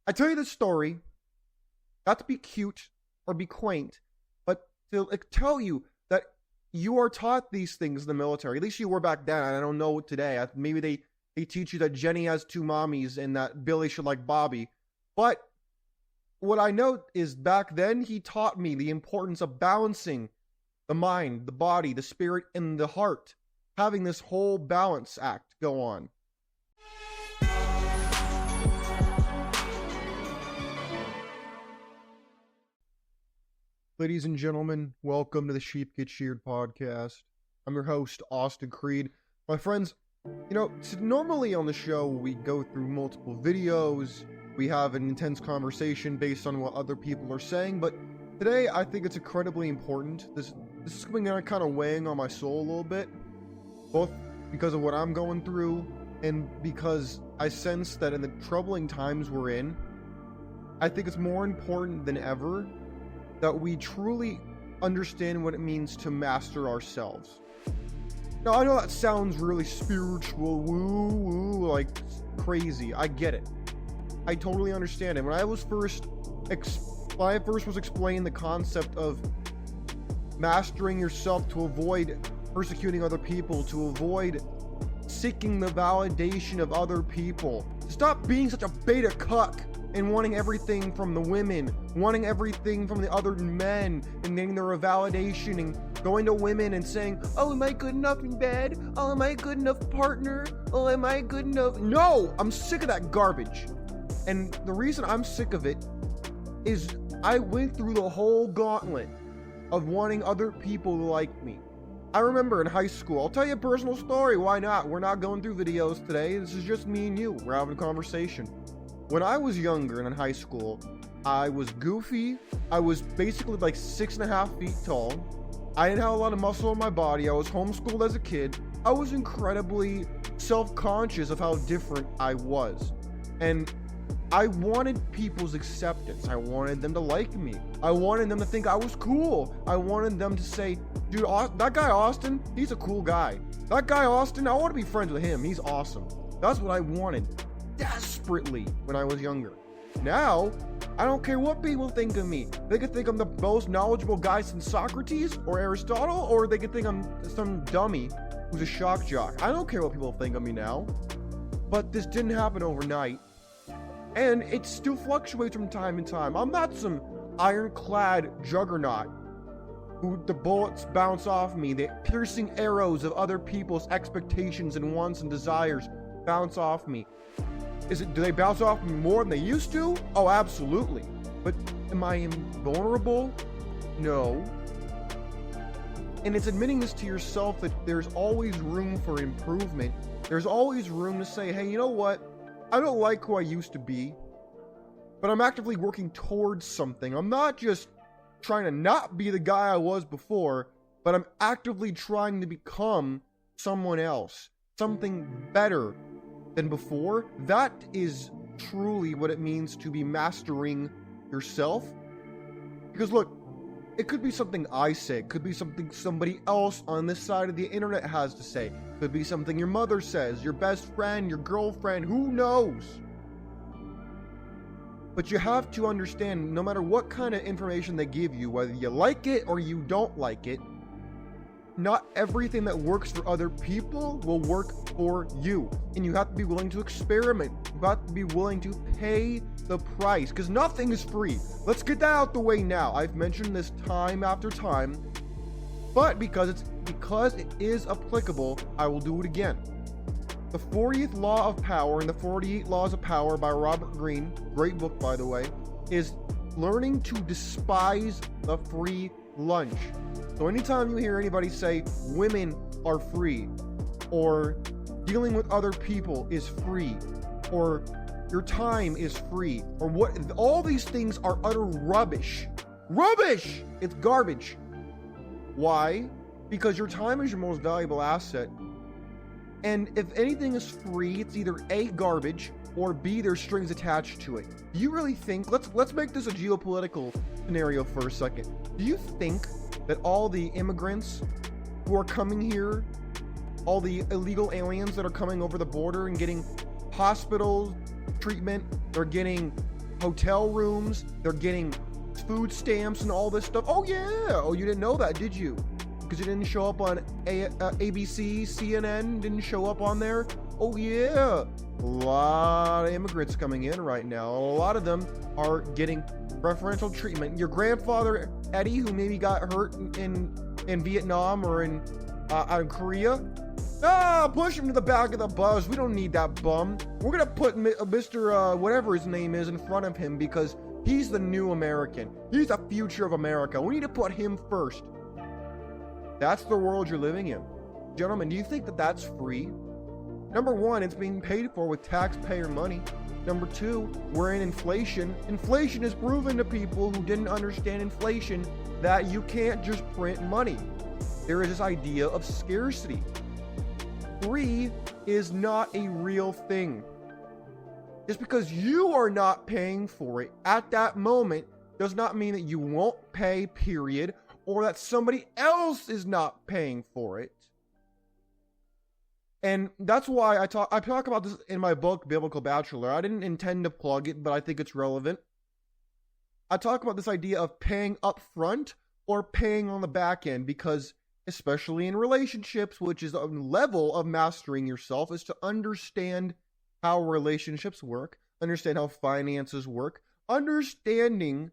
I tell you this story, not to be cute or be quaint, but to tell you that you are taught these things in the military. At least you were back then. I don't know today. Maybe they teach you that Jenny has two mommies and that Billy should like Bobby. But what I know is back then he taught me the importance of balancing the mind, the body, the spirit, and the heart. Having this whole balance act go on. Ladies and gentlemen, welcome to the Sheep Get Sheared podcast. I'm your host, Austin Creed. My friends, normally on the show, we go through multiple videos, we have an intense conversation based on what other people are saying, but today I think it's incredibly important. This is coming out kind of weighing on my soul a little bit, both because of what I'm going through and because I sense that in the troubling times we're in, I think it's more important than ever that we truly understand what it means to master ourselves. Now, I know that sounds really spiritual, woo-woo, like crazy. I get it. I totally understand it. When I first was explaining the concept of mastering yourself to avoid persecuting other people, to avoid seeking the validation of other people, stop being such a beta cuck and wanting everything from the women, wanting everything from the other men, and getting their validation, and going to women and saying, oh, am I good enough in bed? Oh, am I a good enough partner? Oh, am I good enough? No, I'm sick of that garbage. And the reason I'm sick of it is I went through the whole gauntlet of wanting other people to like me. I remember in high school, I'll tell you a personal story, why not? We're not going through videos today, this is just me and you, we're having a conversation. When I was younger and in high school, I was goofy. I was basically like 6.5 feet tall. I didn't have a lot of muscle in my body. I was homeschooled as a kid. I was incredibly self-conscious of how different I was. And I wanted people's acceptance. I wanted them to like me. I wanted them to think I was cool. I wanted them to say, dude, that guy Austin, he's a cool guy. That guy Austin, I want to be friends with him. He's awesome. That's what I wanted desperately when I was younger. Now, I don't care what people think of me. They could think I'm the most knowledgeable guy since Socrates or Aristotle, or they could think I'm some dummy who's a shock jock. I don't care what people think of me now. But this didn't happen overnight. And it still fluctuates from time to time. I'm not some ironclad juggernaut who the bullets bounce off me, the piercing arrows of other people's expectations and wants and desires bounce off me. Do they bounce off me more than they used to? Oh, absolutely. But am I invulnerable? No. And it's admitting this to yourself that there's always room for improvement. There's always room to say, hey, you know what? I don't like who I used to be, but I'm actively working towards something. I'm not just trying to not be the guy I was before, but I'm actively trying to become someone else, something better than before. That is truly what it means to be mastering yourself. Because look, it could be something I say, it could be something somebody else on this side of the internet has to say, it could be something your mother says, your best friend, your girlfriend, who knows? But you have to understand, no matter what kind of information they give you, whether you like it or you don't like it, not everything that works for other people will work for you. And you have to be willing to experiment. You have to be willing to pay the price, because nothing is free. Let's get that out the way now. I've mentioned this time after time, but because it is applicable, I will do it again. The 40th Law of Power and the 48 Laws of Power by Robert Greene, great book by the way, is learning to despise the free lunch. So anytime you hear anybody say women are free, or dealing with other people is free, or your time is free, or what, all these things are utter rubbish. Rubbish! It's garbage. Why? Because your time is your most valuable asset. And if anything is free, it's either A, garbage, or B, there's strings attached to it. Do you really think, let's make this a geopolitical scenario for a second. Do you think that all the immigrants who are coming here, all the illegal aliens that are coming over the border and getting hospital treatment, they're getting hotel rooms. They're getting food stamps and all this stuff. Oh yeah. Oh, you didn't know that, did you? Because it didn't show up on ABC, CNN, didn't show up on there. Oh yeah. A lot of immigrants coming in right now. A lot of them are getting preferential treatment. Your grandfather, Eddie, who maybe got hurt in Vietnam or in Korea, push him to the back of the bus. We don't need that bum. We're gonna put Mr. Whatever his name is in front of him because he's the new American. He's the future of America. We need to put him first. That's the world you're living in. Gentlemen, do you think that that's free? Number one, it's being paid for with taxpayer money. Number two, we're in inflation. Inflation is proven to people who didn't understand inflation that you can't just print money. There is this idea of scarcity. Free is not a real thing. Just because you are not paying for it at that moment does not mean that you won't pay, period, or that somebody else is not paying for it. And that's why I talk about this in my book, Biblical Bachelor. I didn't intend to plug it, but I think it's relevant. I talk about this idea of paying up front or paying on the back end because, especially in relationships, which is a level of mastering yourself, is to understand how relationships work, understand how finances work, understanding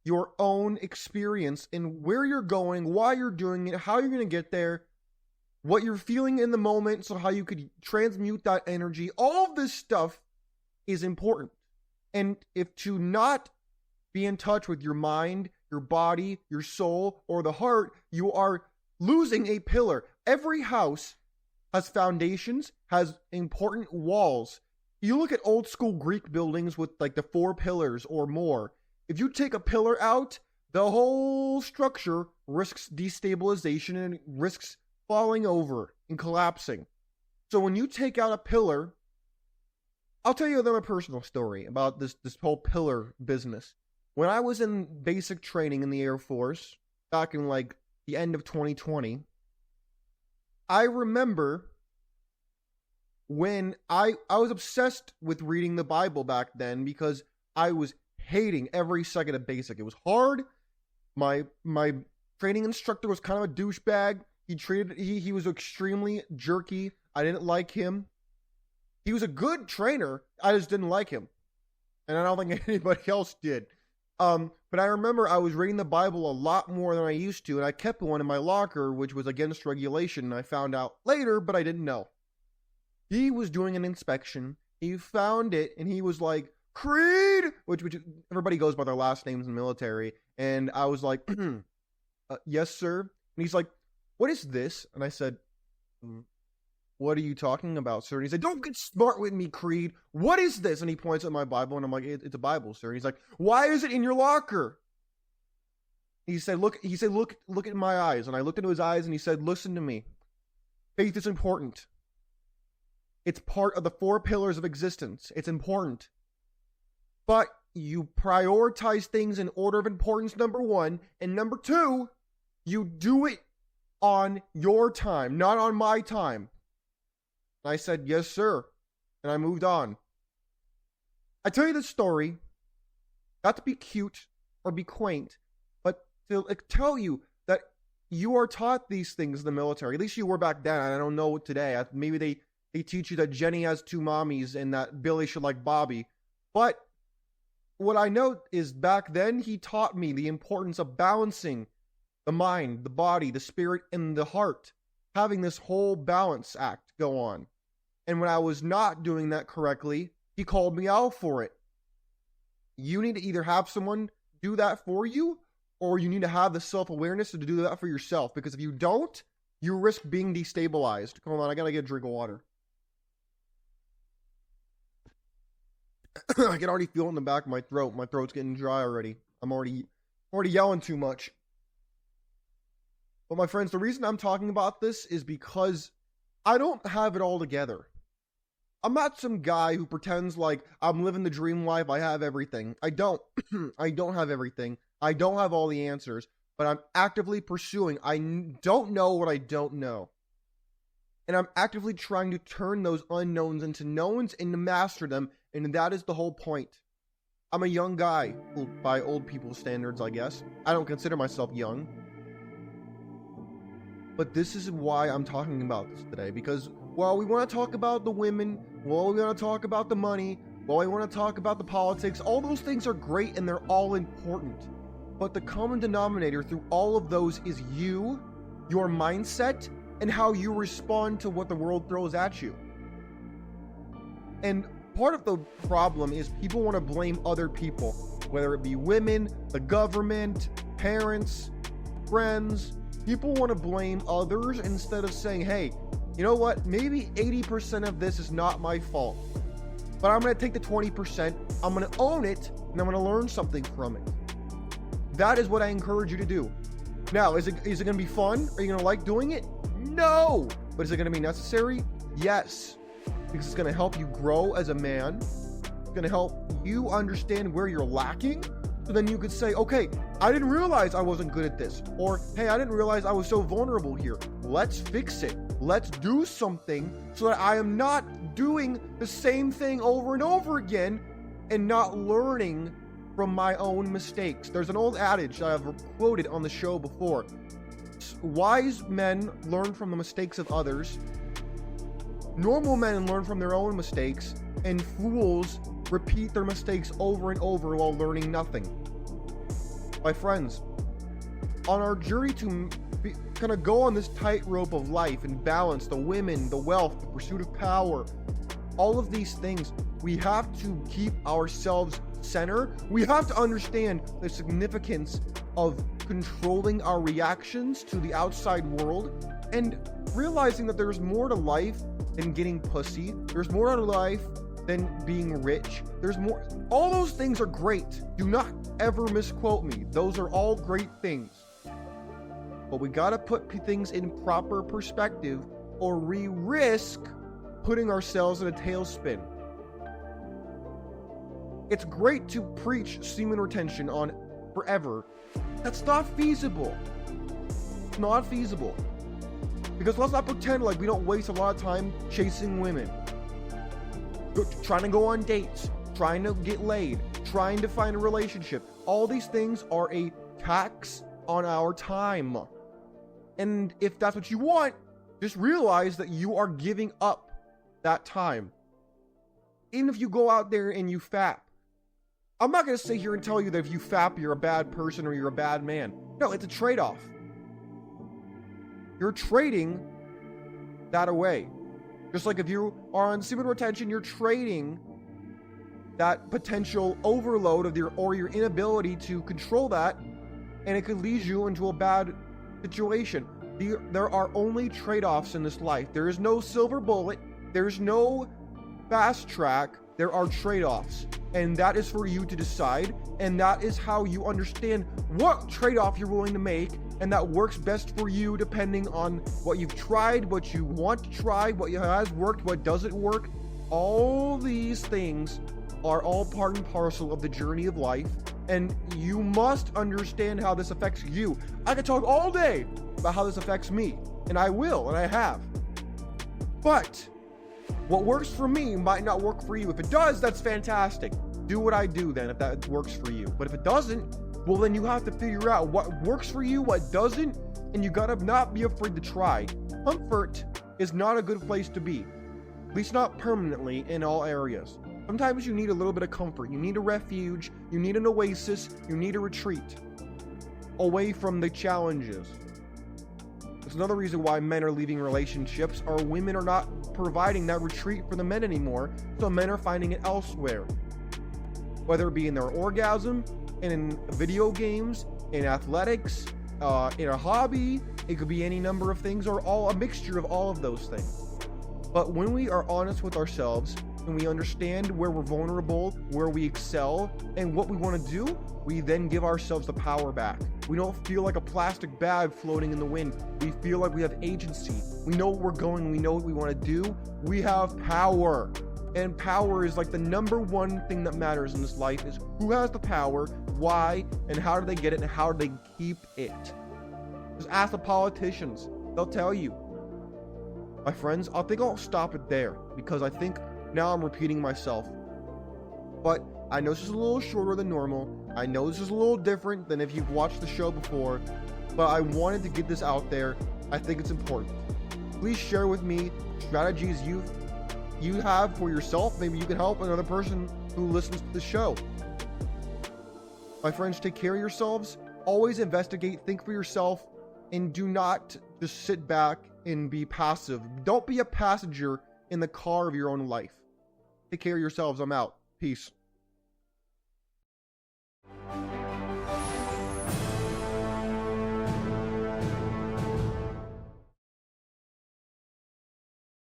your own experience and where you're going, why you're doing it, how you're going to get there, what you're feeling in the moment, so how you could transmute that energy. All of this stuff is important. And if to not be in touch with your mind, your body, your soul, or the heart, you are losing a pillar. Every house has foundations, has important walls. You look at old school Greek buildings with like the 4 pillars or more. If you take a pillar out, the whole structure risks destabilization and risks falling over and collapsing. So when you take out a pillar, I'll tell you a personal story about this whole pillar business. When I was in basic training in the Air Force back in like the end of 2020, I remember when I was obsessed with reading the Bible back then because I was hating every second of basic. It was hard. My training instructor was kind of a douchebag. He was extremely jerky. I didn't like him. He was a good trainer. I just didn't like him. And I don't think anybody else did. But I remember I was reading the Bible a lot more than I used to, and I kept one in my locker, which was against regulation, and I found out later, but I didn't know. He was doing an inspection. He found it, and he was like, Creed, which everybody goes by their last names in the military. And I was like, yes, sir. And he's like, what is this? And I said, what are you talking about, sir? And he said, don't get smart with me, Creed. What is this? And he points at my Bible, and I'm like, it's a Bible, sir. And he's like, why is it in your locker? He said, look at my eyes. And I looked into his eyes, and he said, listen to me. Faith is important. It's part of the 4 pillars of existence. It's important. But you prioritize things in order of importance, number 1. And number 2, you do it on your time, not on my time. And I said, yes, sir. And I moved on. I tell you this story, not to be cute or be quaint, but to tell you that you are taught these things in the military. At least you were back then. I don't know today. Maybe they teach you that Jenny has 2 mommies and that Billy should like Bobby. But what I know is back then he taught me the importance of balancing the mind, the body, the spirit, and the heart. Having this whole balance act go on. And when I was not doing that correctly, he called me out for it. You need to either have someone do that for you, or you need to have the self-awareness to do that for yourself. Because if you don't, you risk being destabilized. Hold on, I gotta get a drink of water. I can already feel it in the back of my throat. My throat's getting dry already. I'm already yelling too much. But my friends, the reason I'm talking about this is because I don't have it all together. I'm not some guy who pretends like I'm living the dream life. I have everything. I don't. I don't have everything. I don't have all the answers, but I'm actively pursuing. I don't know what I don't know. And I'm actively trying to turn those unknowns into knowns and to master them. And that is the whole point. I'm a young guy by old people's standards, I guess. I don't consider myself young. But this is why I'm talking about this today, because while we want to talk about the women, while we want to talk about the money, while we want to talk about the politics, all those things are great and they're all important. But the common denominator through all of those is you, your mindset, and how you respond to what the world throws at you. And part of the problem is people want to blame other people, whether it be women, the government, parents, friends. People want to blame others instead of saying, hey, you know what? Maybe 80% of this is not my fault, but I'm going to take the 20%, I'm going to own it, and I'm going to learn something from it. That is what I encourage you to do. Now, is it going to be fun? Are you going to like doing it? No. But is it going to be necessary? Yes. Because it's going to help you grow as a man. It's going to help you understand where you're lacking. So then you could say, okay, I didn't realize I wasn't good at this. Or, hey, I didn't realize I was so vulnerable here. Let's fix it. Let's do something so that I am not doing the same thing over and over again and not learning from my own mistakes. There's an old adage that I've quoted on the show before. Wise men learn from the mistakes of others. Normal men learn from their own mistakes, and fools repeat their mistakes over and over while learning nothing. My friends, on our journey to kind of go on this tightrope of life and balance the women, the wealth, the pursuit of power, all of these things, we have to keep ourselves centered. We have to understand the significance of controlling our reactions to the outside world and realizing that there's more to life than getting pussy. There's more to life than being rich. There's more. All those things are great. Do not ever misquote me. Those are all great things. But we gotta put things in proper perspective, or we risk putting ourselves in a tailspin. It's great to preach semen retention on forever. That's not feasible. It's not feasible. Because let's not pretend like we don't waste a lot of time chasing women, trying to go on dates, trying to get laid, trying to find a relationship. All these things are a tax on our time. And if that's what you want, just realize that you are giving up that time. Even if you go out there and you fap. I'm not going to sit here and tell you that if you fap, you're a bad person or you're a bad man. No, it's a trade-off. You're trading that away. Just like if you are on semen retention, you're trading that potential overload of your inability to control that, and it could lead you into a bad situation. There are only trade-offs in this life. There is no silver bullet. There's no fast track. There are trade-offs, and that is for you to decide, and that is how you understand what trade-off you're willing to make, and that works best for you depending on what you've tried, what you want to try, what has worked, what doesn't work. All these things are all part and parcel of the journey of life, and you must understand how this affects you. I could talk all day about how this affects me, and I will, and I have. But what works for me might not work for you. If it does, that's fantastic. Do what I do then if that works for you. But if it doesn't, well, then you have to figure out what works for you, what doesn't, and you gotta not be afraid to try. Comfort is not a good place to be, at least not permanently in all areas. Sometimes you need a little bit of comfort. You need a refuge, you need an oasis, you need a retreat away from the challenges. It's another reason why men are leaving relationships, or women are not providing that retreat for the men anymore, so men are finding it elsewhere. Whether it be in their orgasm, in video games, in athletics, in a hobby, it could be any number of things, or a mixture of all of those things. But when we are honest with ourselves, and we understand where we're vulnerable, where we excel, and what we want to do, we then give ourselves the power back. We don't feel like a plastic bag floating in the wind. We feel like we have agency. We know where we're going. We know what we want to do. We have power. And power is like the number one thing that matters in this life, is who has the power, why, and how do they get it, and how do they keep it. Just ask the politicians. They'll tell you. My friends, I think I'll stop it there, because I think now I'm repeating myself. But I know this is a little shorter than normal. I know this is a little different than if you've watched the show before, but I wanted to get this out there. I think it's important. Please share with me strategies you have for yourself. Maybe you can help another person who listens to the show. My friends, take care of yourselves. Always investigate, think for yourself, and do not just sit back and be passive. Don't be a passenger in the car of your own life. Take care of yourselves. I'm out. Peace.